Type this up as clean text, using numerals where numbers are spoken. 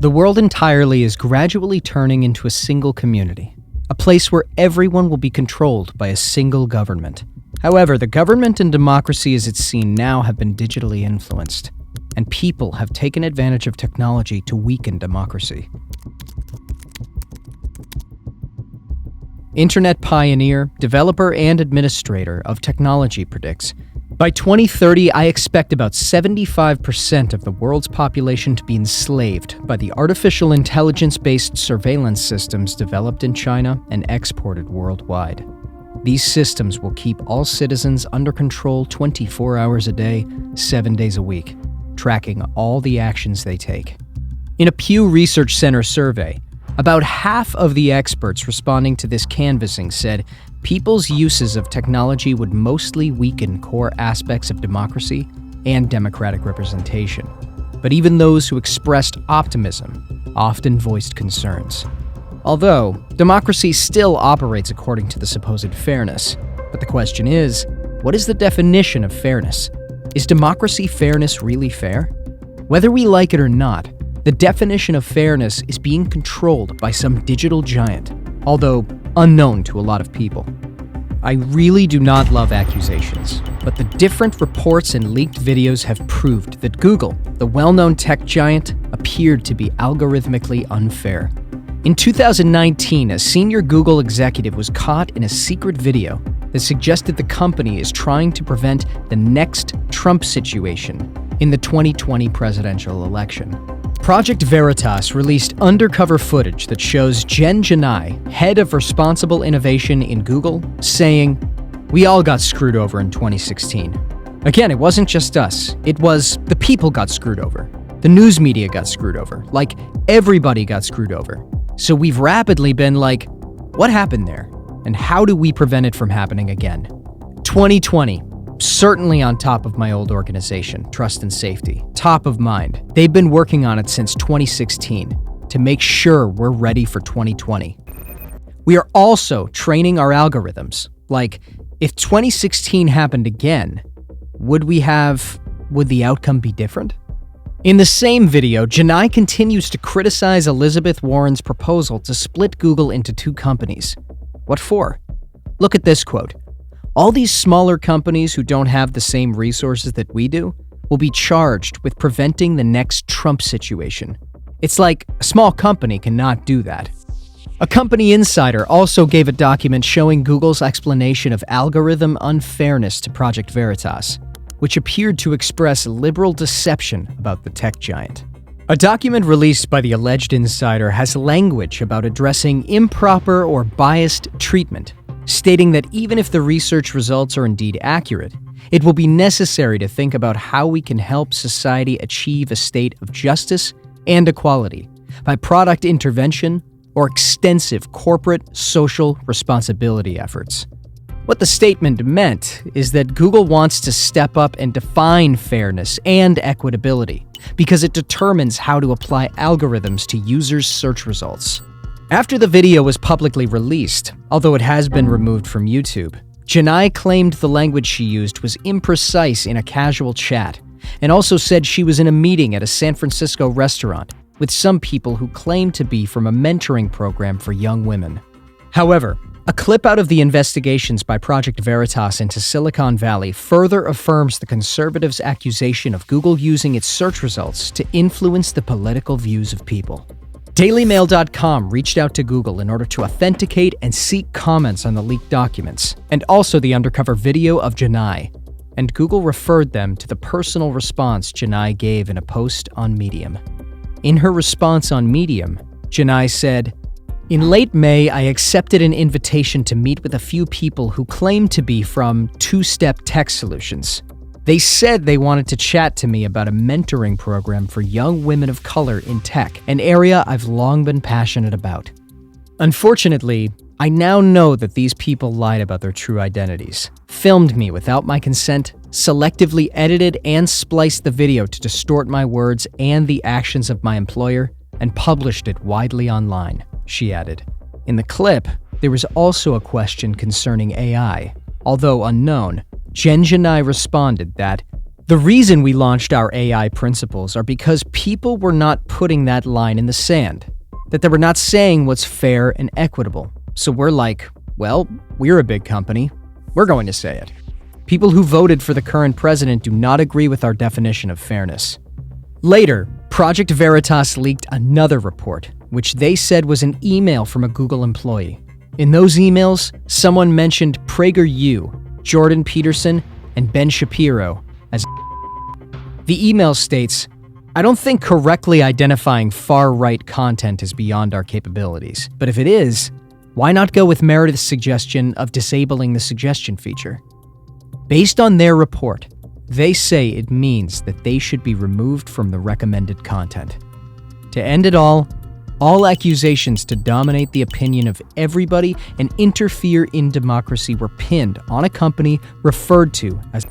The world entirely is gradually turning into a single community, a place where everyone will be controlled by a single government. However, the government and democracy as it's seen now have been digitally influenced, and people have taken advantage of technology to weaken democracy. Internet pioneer, developer, and administrator of technology predicts, by 2030, I expect about 75% of the world's population to be enslaved by the artificial intelligence-based surveillance systems developed in China and exported worldwide. These systems will keep all citizens under control 24 hours a day, 7 days a week, tracking all the actions they take. In a Pew Research Center survey, about half of the experts responding to this canvassing said people's uses of technology would mostly weaken core aspects of democracy and democratic representation. But even those who expressed optimism often voiced concerns. Although, democracy still operates according to the supposed fairness. But the question is, what is the definition of fairness? Is democracy fairness really fair? Whether we like it or not, the definition of fairness is being controlled by some digital giant, although unknown to a lot of people. I really do not love accusations, but the different reports and leaked videos have proved that Google, the well-known tech giant, appeared to be algorithmically unfair. In 2019, a senior Google executive was caught in a secret video that suggested the company is trying to prevent the next Trump situation in the 2020 presidential election. Project Veritas released undercover footage that shows Jen Janai, head of responsible innovation in Google, saying, "We all got screwed over in 2016. Again, it wasn't just us. It was the people got screwed over. The news media got screwed over. Like, everybody got screwed over. So we've rapidly been like, what happened there? And how do we prevent it from happening again?" 2020. Certainly on top of my old organization, Trust and Safety. Top of mind. They've been working on it since 2016 to make sure we're ready for 2020. We are also training our algorithms. Like, if 2016 happened again, would the outcome be different? In the same video, Janai continues to criticize Elizabeth Warren's proposal to split Google into two companies. What for? Look at this quote. "All these smaller companies who don't have the same resources that we do will be charged with preventing the next Trump situation. It's like a small company cannot do that." A company insider also gave a document showing Google's explanation of algorithm unfairness to Project Veritas, which appeared to express liberal deception about the tech giant. A document released by the alleged insider has language about addressing improper or biased treatment, stating that even if the research results are indeed accurate, it will be necessary to think about how we can help society achieve a state of justice and equality by product intervention or extensive corporate social responsibility efforts. What the statement meant is that Google wants to step up and define fairness and equitability because it determines how to apply algorithms to users' search results. After the video was publicly released, although it has been removed from YouTube, Janai claimed the language she used was imprecise in a casual chat, and also said she was in a meeting at a San Francisco restaurant with some people who claimed to be from a mentoring program for young women. However, a clip out of the investigations by Project Veritas into Silicon Valley further affirms the conservatives' accusation of Google using its search results to influence the political views of people. DailyMail.com reached out to Google in order to authenticate and seek comments on the leaked documents, and also the undercover video of Janai, and Google referred them to the personal response Janai gave in a post on Medium. In her response on Medium, Janai said, "In late May, I accepted an invitation to meet with a few people who claimed to be from Two-Step Tech Solutions. They said they wanted to chat to me about a mentoring program for young women of color in tech, an area I've long been passionate about. Unfortunately, I now know that these people lied about their true identities, filmed me without my consent, selectively edited and spliced the video to distort my words and the actions of my employer, and published it widely online," she added. In the clip, there was also a question concerning AI. Although unknown, Jen Janai responded that The reason we launched our AI principles are because people were not putting that line in the sand, that they were not saying what's fair and equitable. So we're like, well, we're a big company. We're going to say it. People who voted for the current president do not agree with our definition of fairness. Later, Project Veritas leaked another report, which they said was an email from a Google employee. In those emails, someone mentioned PragerU, Jordan Peterson, and Ben Shapiro as The email states, "I don't think correctly identifying far-right content is beyond our capabilities, but if it is, why not go with Meredith's suggestion of disabling the suggestion feature?" Based on their report, they say it means that they should be removed from the recommended content. To end it all accusations to dominate the opinion of everybody and interfere in democracy were pinned on a company referred to as